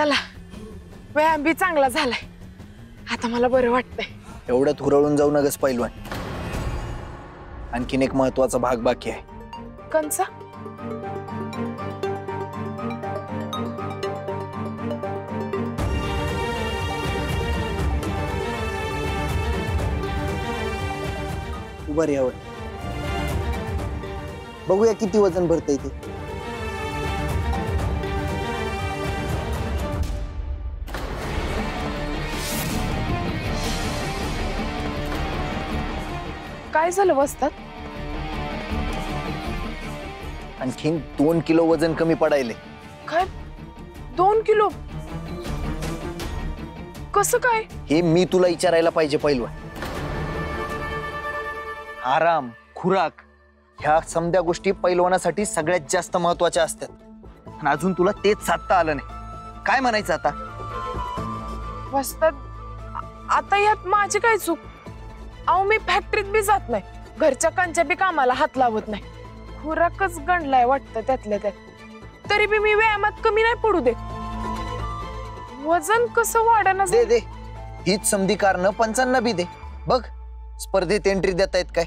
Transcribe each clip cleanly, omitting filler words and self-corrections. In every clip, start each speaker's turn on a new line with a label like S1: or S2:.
S1: चला व्यायाम बी चांगला झालाय, आता मला बरं वाटतंय.
S2: एवढ्यात हुरळून जाऊ नगस पैलवान, आणखीन एक महत्वाचा भाग बाकी आहे.
S1: कंचा?
S2: उभा रे यावर, बघूया किती वजन भरतंय ते.
S1: काय झालं वस्तात?
S2: आणखीन 2 किलो वजन कमी पडायले.
S1: काय 2 किलो? कसं काय?
S2: हे मी तुला विचारायला पाहिजे पैलवान. आराम, खुराक ह्या समध्या गोष्टी पैलवानासाठी सगळ्यात जास्त महत्वाच्या असतात, आणि अजून तुला तेच साधता आलं नाही. काय म्हणायचं आता?
S1: वस्तात आता यात माझी काय चूक? अहो मी फॅक्टरीत बी जात नाही, घरच्या कांच्या बी कामाला हात लावत नाही, खुराकच गणलाय वाटतं त्यातल्या त्यात. तरी बी मी व्यायामात कमी नाही पडू देत. वजन कसं वाढणार?
S2: दे दे, हीच समधी कारण पंचांना बी दे. बघ स्पर्धेत एंट्री देता येत काय?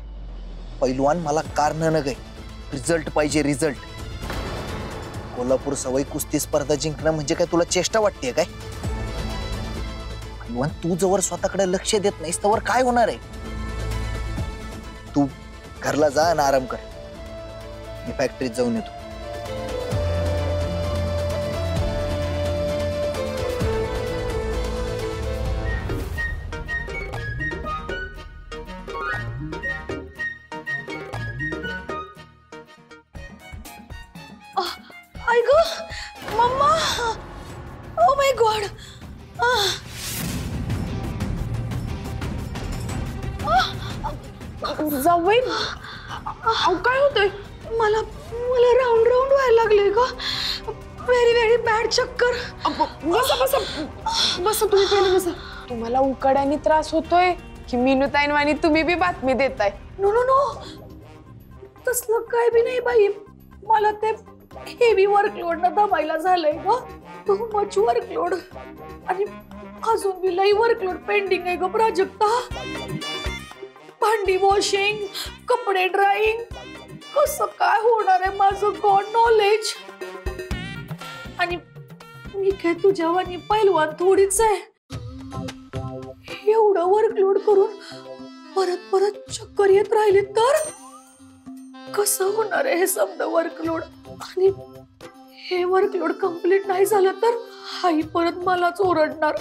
S2: पैलवान मला कारण न गय, रिझल्ट पाहिजे, रिझल्ट. कोल्हापूर सवय कुस्ती स्पर्धा जिंकणं म्हणजे काय तुला चेष्टा वाटते काय? पैलवान तू जवळ स्वतःकडे लक्ष देत नाहीस तवर काय होणार आहे? तू घरला जा आणि आराम कर, मी फॅक्टरीत जाऊन येतो.
S3: आई गो मम्मा, ओ माय गॉड.
S1: जावई अहो काय होतंय?
S3: मला मला राऊंड राऊंड व्हायला लागले ग. व्हेरी व्हेरी बॅड चक्कर.
S1: बसा बसा बसा, तुम्ही पहिले बसा. तुम्हाला उकड्याने त्रास होतोय की मीनुताईंवानी तुम्ही बी बातमी देताय?
S3: नो नो नो, तसलं काय बी नाही बाई. मला ते हेवी वर्कलोड ना दमायला झालंय ग. टू मच वर्कलोड, आणि अजून बी लई वर्कलोड पेंडिंग आहे ग प्राजक्ता. भांडी वॉशिंग, कपडे ड्राईंग, कसं काय होणार आहे माझं गॉड नॉलेज. आणि मी काय तुझ्यावानी पैलवान थोडीच आहे. एवढं वर्कलोड करून परत परत चक्कर येत राहिले तर कसं होणार आहे हे समजा वर्कलोड. आणि हे वर्कलोड कंप्लीट नाही झालं तर आई परत मलाच ओरडणार.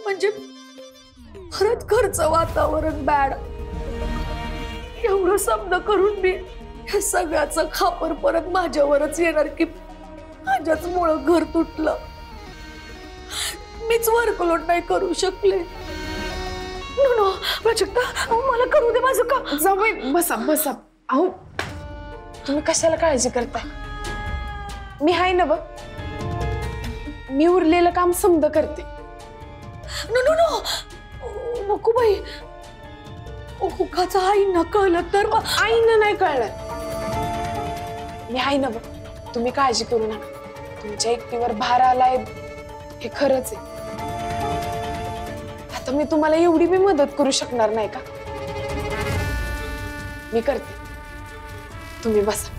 S3: म्हणजे परत घरचं वातावरण बॅड. एवढं समजा करून मी या सगळ्याचं खापर परत माझ्यावरच येणार की माझ्याच मुळे घर तुटलं. मीच वर्कलोड नाही करू शकले. नो नो प्राजक्ता, मला करू दे माझं काम.
S1: जावई बसा बसा. अहो तुम्ही कशाला काळजी करताय? मी हाय ना बघ, मी उरलेलं काम समज करते.
S3: नो नो नो, नको बाई. उगाच आईना कळलं तर?
S1: आईनं नाही कळलं. मी हाय ना बघ, तुम्ही काळजी करू नका. तुमच्या एकटीवर भार आलाय हे खरंच आहे. आता मी तुम्हाला एवढी बी मदत करू शकणार नाही का? मी करते, तुम्ही बसा.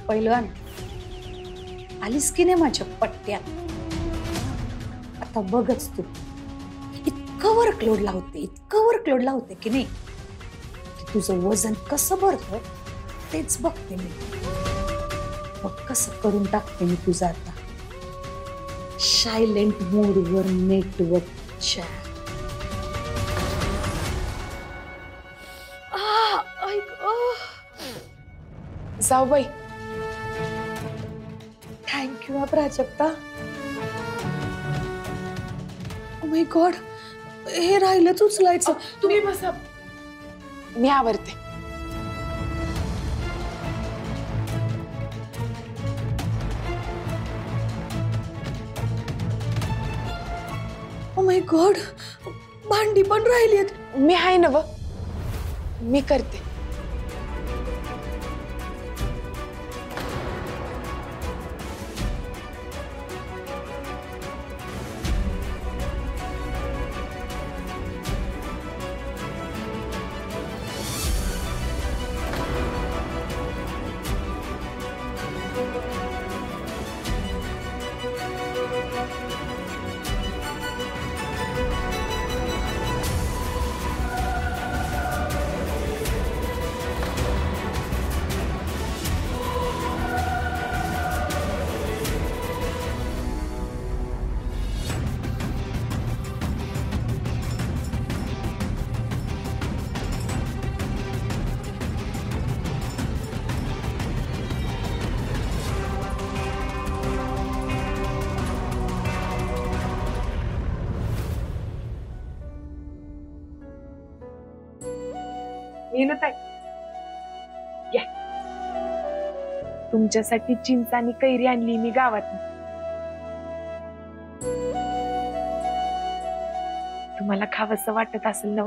S3: पहिलवान आलीस की नाही माझ्या पट्ट्यात? आता बघच तू, इतकं वर्कलोड लावते की नाही की तुझं वजन कसं भरतोय तेच बघते मी. बघ कसं करून टाकते मी तुझं आता सायलेंट मोडवर नेटवर्क चॅट.
S1: जाऊबाई,
S3: thank you Prajakta. Oh my God, हे राहिलंच उचलायचं.
S1: तुम्ही बसा, मी आवरते.
S3: ओ माय गॉड, भांडी पण राहिलीत.
S1: मी आहे ना व, मी करते. या, तुमच्यासाठी चिंच आणि कैरी आणली मी गावात. तुम्हाला खावंसं वाटत असेल ना?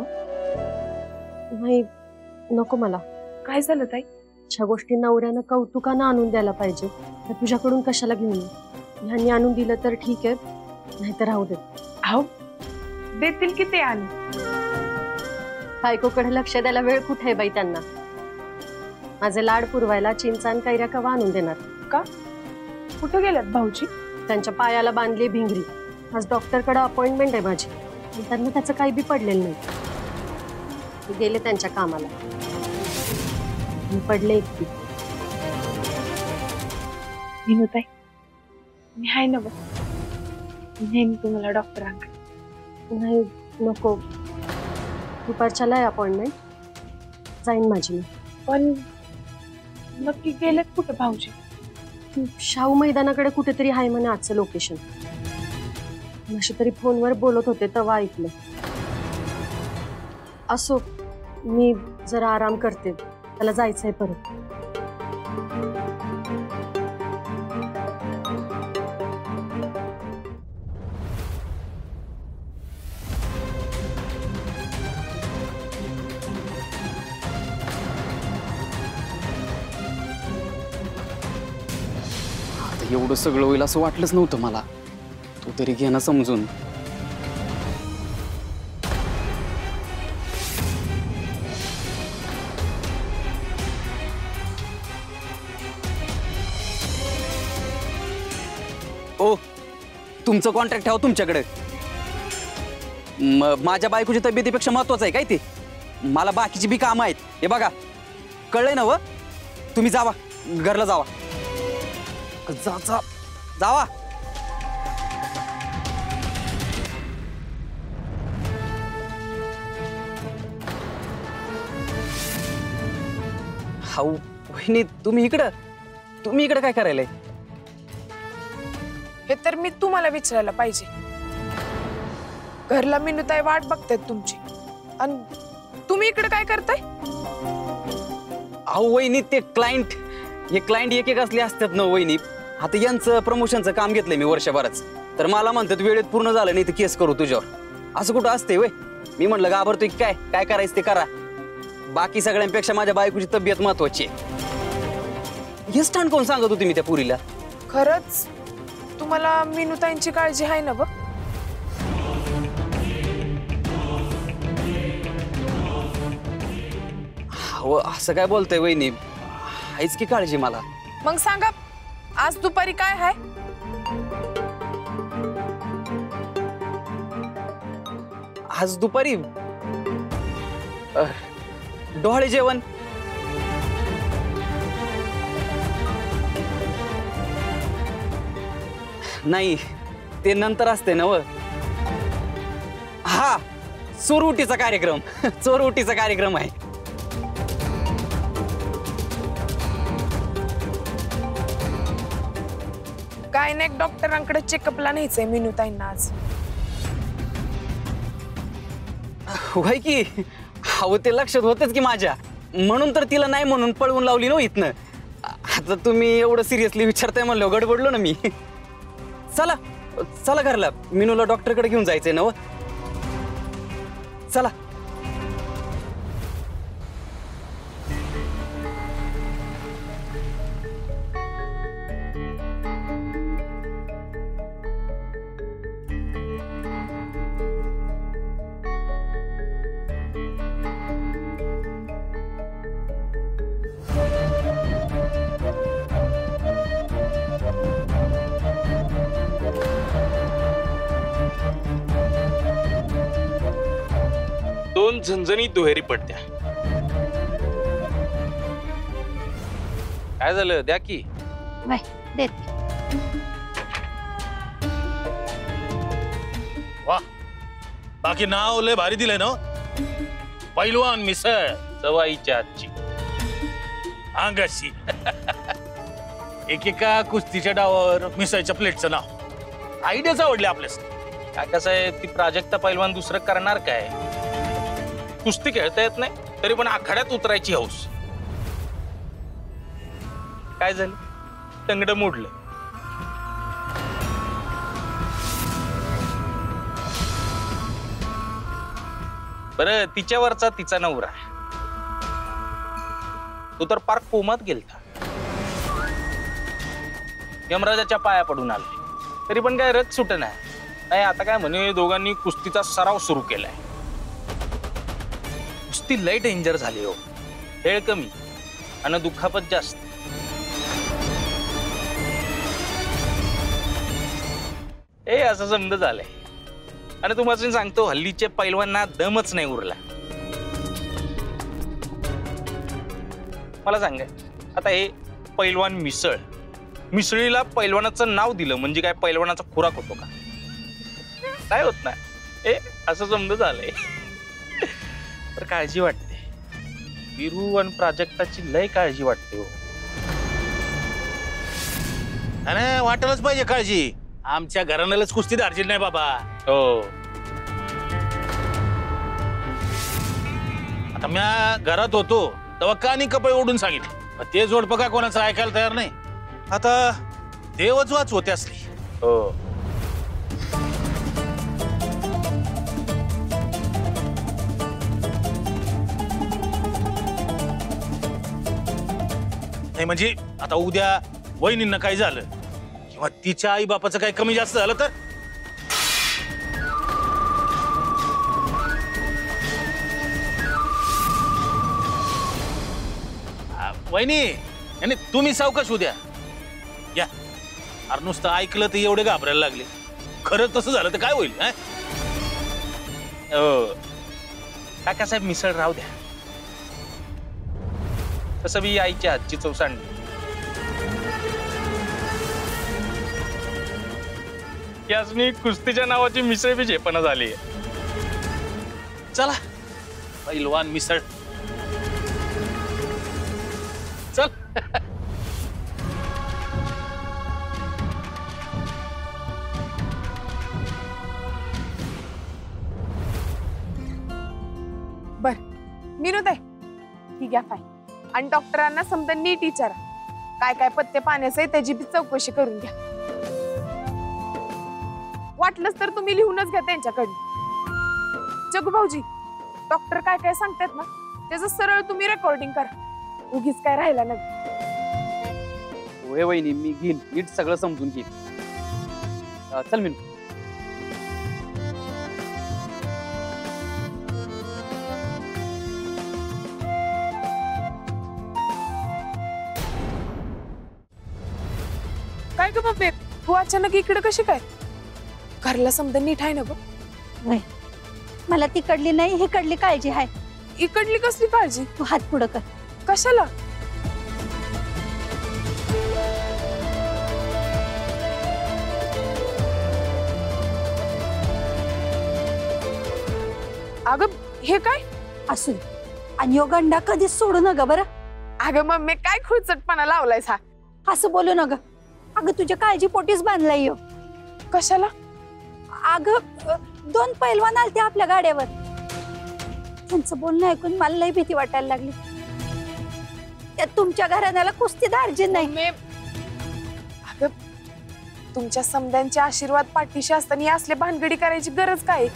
S3: नाही नको मला.
S1: काय झालं ताई?
S3: ज्या गोष्टी नवऱ्यानं कौतुकानं आणून द्यायला पाहिजे त्या तुझ्याकडून कशाला घेऊन ये. ह्यांनी आणून दिलं तर ठीक आहे, नाहीतर राहू दे.
S1: अहो, देतील की ते आणून.
S3: बायकोकडे लक्ष द्यायला वेळ कुठे आहे बाई त्यांना. माझे लाड पुरवायला चिंच आणि कैऱ्या कवा आणून देणार.
S1: का? कुठे गेल्यात भाऊजी?
S3: त्यांच्या पायाला बांधली भिंगरी. आज डॉक्टरकडे अपॉइंटमेंट आहे माझी. त्यांना त्याचं काही बी पडलेलं नाही. मी गेले त्यांच्या कामाला. मी पडले एकटी.
S1: विनोताई, मी आहे ना बघ, नेहमी तुम्हाला डॉक्टरांकडे.
S3: नाही नको, दुपारच्याला आहे अपॉइंटमेंट. जाईन माझी मी.
S1: पण नक्की गेलेत कुठे भाऊजी?
S3: शाहू मैदानाकडे कुठेतरी आहे म्हणे आजचं लोकेशन. अशी तरी फोनवर बोलत होते तेव्हा ऐकलं. असो, मी जरा आराम करते. त्याला जायचंय परत.
S4: एवढं सगळं होईल असं वाटलंच नव्हतं मला. तू तरी घे ना समजून. ओ, तुमचं कॉन्ट्रॅक्ट ठेवा तुमच्याकडे. माझ्या बायकोची तब्येतीपेक्षा महत्वाचं आहे काय ते. मला बाकीची बी कामं आहेत. हे बघा, कळलंय ना व? तुम्ही जावा, घरला जावा. जावा. हाऊ वहिनी, तुम्ही इकडं काय करायलंय?
S1: हे तर मी तुम्हाला विचारायला पाहिजे. घरला मिनूताई वाट बघतायत तुमची, आणि तुम्ही इकडे काय करताय?
S4: अहो वहिनी, ते क्लायंट एक एक असले असतात ना वहिनी. आता यांचं प्रमोशनचं काम घेतलंय मी वर्षभरच. तर मला म्हणतात वेळेत पूर्ण झालं नाही तर केस करू तुझ्यावर. असं कुठं असते वय? मी म्हणलं घाबरतोय की काय करायचं ते करा. बाकी सगळ्यांपेक्षा माझ्या बायकोची तब्येत महत्वाची आहे. हे स्टंट कोण सांगत होती मी त्या पुरीला?
S1: खरंच तुम्हाला मिनूताईंची काळजी आहे ना बघ?
S4: हो, असं काय बोलतंय वहिनी? आहेच की काळजी मला.
S1: मग सांगा, आज दुपारी काय आहे?
S4: आज दुपारी डोहाळे जेवण. नाही, ते नंतर असते ना व. हा, चोरउटीचा कार्यक्रम आहे.
S1: गायनेक डॉक्टरांकडे चेकअपला न्यायचंय मिनूताईंना आज.
S4: होय की अहो ते लक्षात होतच की माझ्या, म्हणून तर तिला नाही म्हणून पळवून लावली ना इथनं. आता तुम्ही एवढं सिरियसली विचारताय म्हणलं गडबडलो ना मी. चला चला घरला, मिनूला डॉक्टरकडे घेऊन जायचंय ना. चला.
S5: दोन झणझणी दुहेरी पडत्या. काय झालं द्या की.
S3: बाय देते.
S5: वा, बाकी नाव लय भारी दिलंय ना. पैलवान मिसळ चवाईच्या आजची अंगाशी. एकेका कुस्तीच्या डावावर मिसळच्या प्लेटचं नाव. आयडियाच आवडली आपल्यास. काय कसं आहे, ती प्राजक्ता पैलवान दुसरं करणार काय. कुस्ती खेळता येत नाही तरी पण आखाड्यात उतरायची हौस. काय झालं, टंगड मोडलं. बरं, तिच्यावरचा तिचा नवरा तो तर पार कोमात गेलता. यमराजाच्या पाया पडून आले तरी पण काय रथ सुट नाही. आता काय म्हणे दोघांनी कुस्तीचा सराव सुरू केलाय. कुस्ती लय डेंजर झाली हो. खेळ कमी आणि दुखापत जास्त. हे असं समज झालंय. आणि तुम्हाला सांगतो हल्लीचे पैलवांना दमच नाही उरला. मला सांगा आता हे पैलवान मिसळ, मिसळीला पैलवानाचं नाव दिलं म्हणजे काय पैलवानाचा खुराक होतो का. काय होत नाही. हे असं समज झालंय. तर काळजी वाटते. विरू आणि प्राजक्ताची लय काळजी वाटते हो.
S6: अरे वाटलंच पाहिजे काळजी. आमच्या घराण्यालाच कुस्ती धारशील नाही बाबा.
S5: हो,
S6: आता म्या घरात होतो तेव्हा कानी कपडे ओढून सांगितले, पण ते जोडपं का कोणाचं ऐकायला तयार नाही. आता देवच वाच होते असली.
S5: हो.
S6: नाही म्हणजे आता उद्या वहिनींना काही झालं किंवा तिच्या आई बापाचं काही कमी जास्त झालं तर. वहिनी आणि तुम्ही सावकाश उद्या या. अरे नुसतं ऐकलं तर एवढे घाबरायला लागले. खरंच तसं झालं तर काय होईल.
S5: हो, काकासाहेब मिसळ राहू द्या. तसं मी आईच्या हातची चव सांडली. यासनी कुस्तीच्या नावाची मिसळ बी झेपणा झाली.
S6: चला पैलवान मिसळ चल.
S1: बर मिनूताई, ही घ्या फाय. आणि डॉक्टरांना समजा नीट विचारा काय काय पथ्य पाण्याचं आहे त्याची बी चौकशी करून घ्या. वाटलंच तर तुम्ही लिहूनच घ्या त्यांच्याकडनं. जगू भाऊजी, डॉक्टर काय काय सांगतात ना त्याचं सरळ तुम्ही रेकॉर्डिंग करा. उगीच काय राहिला नाही.
S4: होय वहिनी, मी घेईन नीट सगळं समजून घेईन. चल मिनू.
S1: काय ग बाबे, तू अचानक इकडे कशी काय. घरला समजा नीट आहे ना ग.
S3: नाही, मला तिकडली नाही हिकडली काळजी आहे.
S1: इकडली कसली काळजी.
S3: तू हात पुढं कर.
S1: कशाला. अगं हे काय.
S3: असू दे. आणि यो गंडा कधीच सोडू नका बरं.
S1: अगं मम्मी काय खुळचटपणा लावलायस हा.
S3: असं बोलू नका. अगं तुझ्या काळजी पोटीच बांधलाय ह्यो.
S1: कशाला?
S3: अगं 2 पैलवान आलते आपल्या गाड्यावर. त्यांचं बोलणं ऐकून मला लई भीती वाटायला लागली. त्यात तुमच्या घराण्याला कुस्ती दार्जिन नाही.
S1: मम्मी, अगं तुमच्या समद्यांचे आशीर्वाद पाठीशी असताना ही असले भानगडी करायची गरज काय?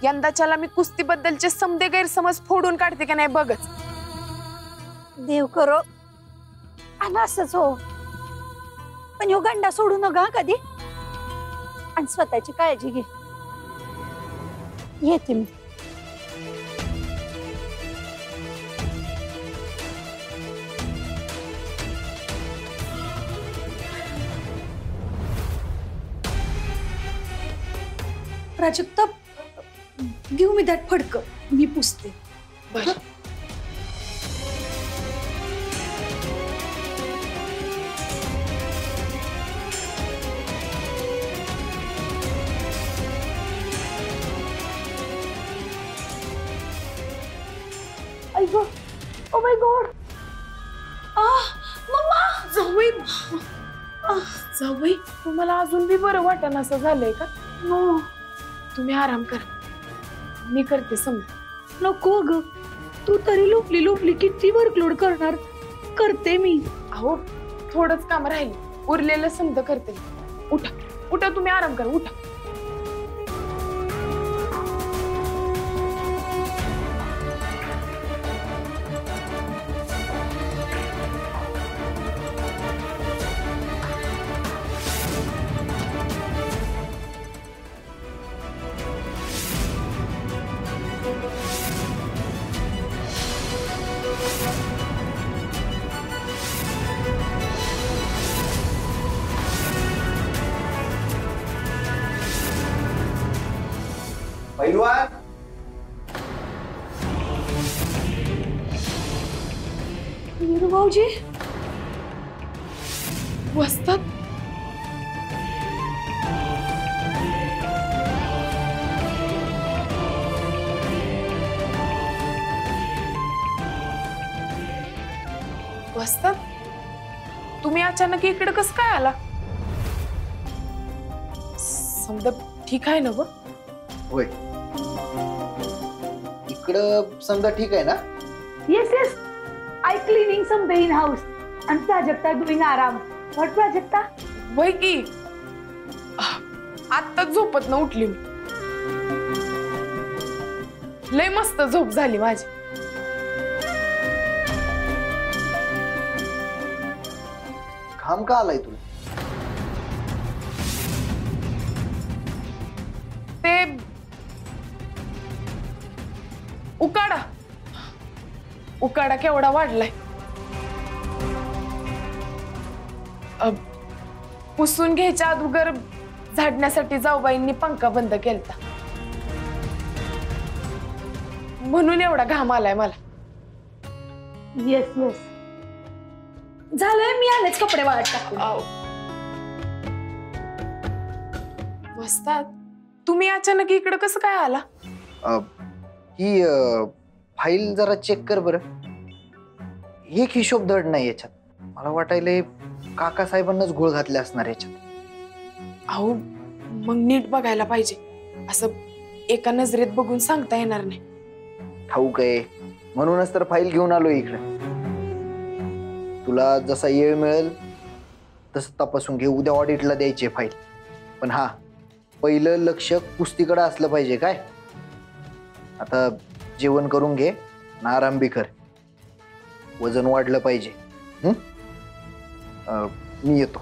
S1: यंदाच्याला मी कुस्तीबद्दलचे समदे गैरसमज फोडून काढते का नाही बघच.
S3: देव करो आणि असंच हो. पण ह्यो गंडा सोडू नका कधी. आणि स्वतःची काळजी घे. येते मी. प्राजक्ता, घेऊ मी त्यात फडक. मी पुसते.
S1: बरं.
S3: अय्यो, ओ माय गॉड. मम्मा,
S1: जाऊई, जाऊई, तुम्हाला अजून बी बरं वाटण असं झालंय का?
S3: नो
S1: तुम्ही आराम करा, मी करते समजा.
S3: नको ग. तू तरी लुपली लुपली किती वर्कलोड करणार. करते मी.
S1: अहो थोडंच काम राहिले, उरलेलं समजा करते. उठा उठा, तुम्ही आराम करा, उठा.
S2: पैलवान,
S3: वीरू भाऊजी,
S1: वस्तात वस्तात तुम्ही अचानक इकडे कसं काय आला? समजा ठीक आहे ना व?
S2: होय. इकडं समजा ठीक आहे ना?
S3: Yes yes. I cleaning some in house आणि प्राजक्ता डुईंग आराम. व्हॉट प्राजक्ता?
S1: वय की आत्ताच झोपत न उठली मी. लय मस्त झोप झाली माझी.
S2: घाम का आलाय तुला?
S1: ते उकाडा उकाडा केवढा वाढलाय. पुसून घ्यायच्या अगोदर झाडण्यासाठी जाऊबाईंनी पंखा बंद केलता, म्हणून एवढा घाम आलाय मला.
S3: Yes yes. झालंय, मी आलेच कपडे वाळत टाकून.
S1: वस्तात तुम्ही अचानक इकडे कसं काय आला?
S2: ही फाईल जरा चेक कर बरं. एक हिशोब धड नाही याच्यात. मला वाटायले काका साहेबांनाच घोळ घातले असणार याच्यात.
S1: अहो मग नीट बघायला पाहिजे. असं एका नजरेत बघून सांगता येणार नाही.
S2: ठाऊक आहे, म्हणूनच तर फाईल घेऊन आलो इकडे. तुला जसा वेळ मिळेल तसं तपासून घे. उद्या ऑडिटला द्यायची फाईल. पण हा, पहिलं लक्ष कुस्तीकडे असलं पाहिजे. काय आता जेवण करून घे आणि आराम बी कर. वजन वाढलं पाहिजे. मी येतो.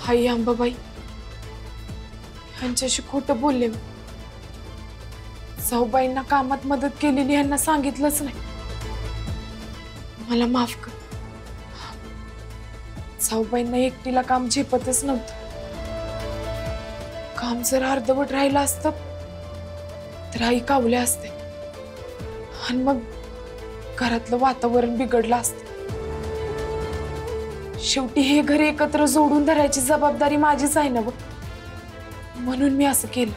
S1: हाय अंबाबाई, ह्यांच्याशी खोटं बोलले मी. जाऊबाईंना कामात मदत केलेली ह्यांना सांगितलंच नाही. मला माफ कर. जाऊबाईंना एकटीला काम झेपतच नव्हतं. काम जर अर्धवट राहिलं असतं तर आई कावले असते आणि मग घरातलं वातावरण बिघडलं असतं. शेवटी हे घर एकत्र जोडून धरायची जबाबदारी माझीच आहे ना. म्हणून मी असं केलं.